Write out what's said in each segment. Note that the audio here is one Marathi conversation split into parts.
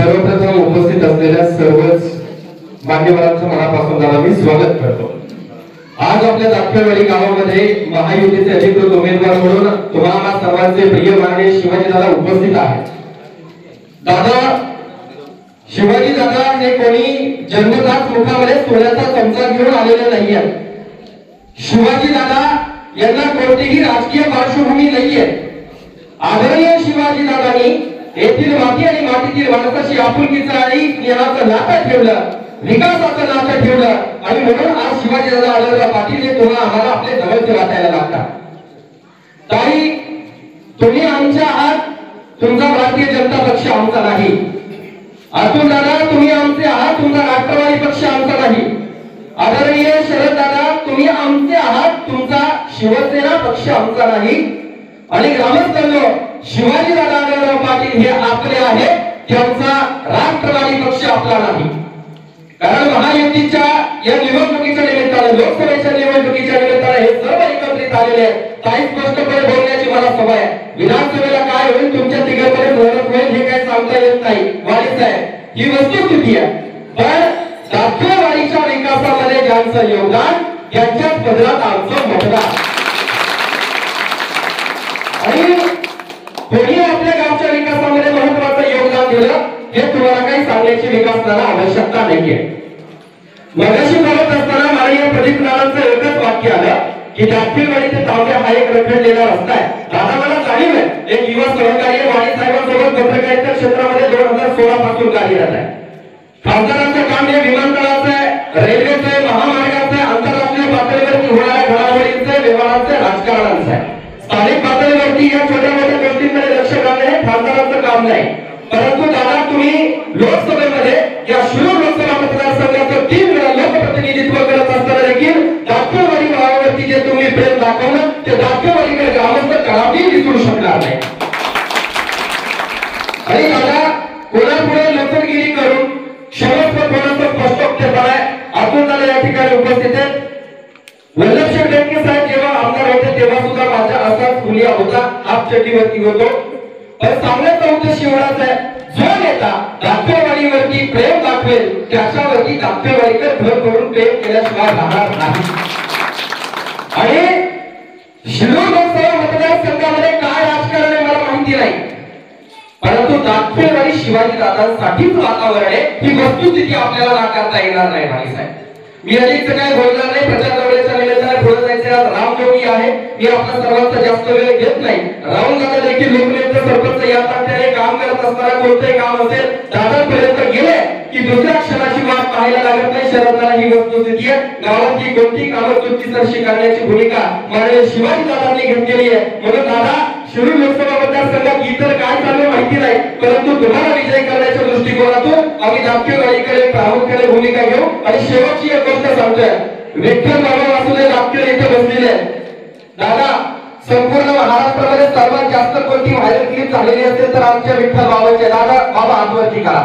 सर्वप्रथम उपस्थित असलेल्या सर्वच मान्यवरांचं मनापासून दादा मी स्वागत करतो। आज आपल्या दाखवेवाडी गावामध्ये महायुतीचे अधिकृत उमेदवार म्हणून तुम्हाला सर्वांचे प्रिय माननीय शिवाजी दादा उपस्थित आहेत। दादा शिवाजी दादा हे कोणी जन्मताच मुखामध्ये सोन्याचा चमचा घेऊन आलेले नाहीये। शिवाजी दादा यांना कोणतीही राजकीय पार्श्वभूमी नाहीये। आदरणीय शिवाजी दादांनी येथील माती आणि मातीतील माणसाची आपुलकीचं आणि स्नेहाचं नातं ठेवलं, विकासाचं नातं ठेवलं आणि म्हणून आज शिवाजी दादा आढळराव पाटील हे तुम्हाला आम्हाला आपले जवळचे वाटायला लागतात। ताई तुम्ही आमच्या आहात, तुमचा भारतीय जनता पक्ष आमचा नाही। अतुल दादा तुम्ही आमचे आहात, तुमचा राष्ट्रवादी पक्ष आमचा नाही। आदरणीय शरद दादा तुम्ही आमचे आहात, तुमचा शिवसेना पक्ष आमचा नाही। आणि ग्रामस्थांनो शिवाजी दादा आढळराव पाटील हे आपले आहे, त्यांचा राष्ट्रवादी पक्ष आपला नाही। कारण महायुतीच्या या निवडणुकीच्या निमित्ताने, लोकसभेच्या निवडणुकीच्या निमित्ताने हे सर्व एकत्रित आलेले आहेत। काही स्पष्टपणे बोलण्याची मला सवय आहे। विधानसभेला काय होईल, तुमच्या तिघांमध्ये लढत होईल हे काही सांगता येत नाही वाणी साहेब, ही वस्तुस्थिती आहे। पण दाखवेवाडीच्या विकासामध्ये ज्यांचं योगदान, यांच्याच पदरात आमचं मतदान आणि कोणी आपल्या गावच्या विकासामध्ये महत्त्वाचं योगदान दिलं हे तुम्हाला काही सांगण्याची विकासनाला आवश्यकता नाहीये। मगाशी बोलत असताना माननीय प्रदीप नानांचं एकच वाक्य आलं की दाखवेवाडी ते तांब्या हा एक रखडलेला रस्ता आहे। दादा मला जाणीव आहे, एक युवा सहकार्य वाणी साहेबांसोबत पत्रकारिता क्षेत्रामध्ये 2016 पासून कार्यरत आहे। खासदारांचं काम हे विमानतळाचं आहे, रेल्वेचं आहे, महामार्गाचं आहे, आंतरराष्ट्रीय पातळीवरती होणाऱ्या घडामोडींचं आहे, व्यवहारांचं, राजकारणाचं आहे। स्थानिक पातळीवरती या छोट्या मोठ्या गोष्टींकडे लक्ष घालणे हे खासदारांचं काम नाही। परंतु दादा तुम्ही लोकसभेमध्ये या शिरूर लोकसभा मतदारसंघाचं 3 वेळा लोकप्रतिनिधित्व करत असताना देखील दाखवेवाडी गावावरती जे तुम्ही प्रेम दाखवलं ते दाखवेवाडीकडे ग्रामस्थ कदापि विसरू शकणार नाही। आणि दादा कोणापुढे लचरगिरी करून क्षमस्व कोणाचं स्पष्टोक्तपणा आहे। अतुल दादा या ठिकाणी उपस्थित आहेत। वल्लभशेठ बेनके साहेब जेव्हा आमदार होते तेव्हा सुद्धा माझा असाच खुलिया होता, हाफ चड्डीवरती होतो। पण सांगण्याचा उद्देश एवढाच आहे, जो नेता दाखवेवाडीवरती प्रेम दाखवेल त्याच्यावरती दाखवेवाडीकर भर करून प्रेम केल्याशिवाय राहणार नाही। आणि शिरूर लोकसभा मतदारसंघामध्ये काय राजकारण आहे मला माहिती नाही, परंतु दाखवेवाडी शिवाजी दादांसाठीच वातावरण आहे ही वस्तुस्थिती आपल्याला नाकारता येणार नाही भाई साहेब। मी अधिक काय बोलणार नाही, प्रचार दौऱ्याच्या निमित्ताने पुढे जायचे आज रामनवमी आहे। मी आपल्या सर्वांचा जास्त वेळ घेत नाही। राहुल दादा देखील लोकनेते सरपंच या तात्याने काम करत असताना कोणतेही काम असेल दादांपर्यंत गेले की दुसऱ्या क्षणाची वाट पाहायला लागत नाही। शरदाला ही वस्तुस्थिती आहे। गावातली कोणती कामं चुटकीसरशी करण्याची भूमिका माननीय शिवाजी दादांनी घेतलेली आहे। म्हणून दादा शिरूर लोकसभा मतदारसंघात इतर काय चालू माहिती नाही, परंतु तुम्हाला विजय करण्याच्या दृष्टिकोनातून आम्ही दाखवेवाडीकडे प्रामुख्याने भूमिका घेऊ। आणि शेवटची एक गोष्ट सांगतोय, विठ्ठल बाबा वासुदेव दाखवे इथे बसलेले दादा, संपूर्ण महाराष्ट्रामध्ये सर्वात जास्त कोणती व्हायरल क्लिप झालेली असेल तर आमच्या विठ्ठल बाबाचे। दादा बाबा हातवरती करा।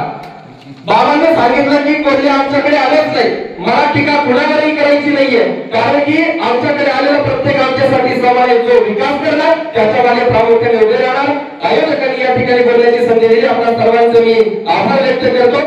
बाबांनी सांगितलं की कोणी आमच्याकडे आलेच नाही, मला टीका कुणावरही करायची नाहीये, कारण की आमच्याकडे आलेला प्रत्येक आमच्यासाठी समान आहे। जो विकास करणार त्याच्या मागे प्रामुख्याने उभे राहणार। आयोजकांनी या ठिकाणी बोलण्याची संधी दिली, आपल्या सर्वांचं मी आभार व्यक्त करतो।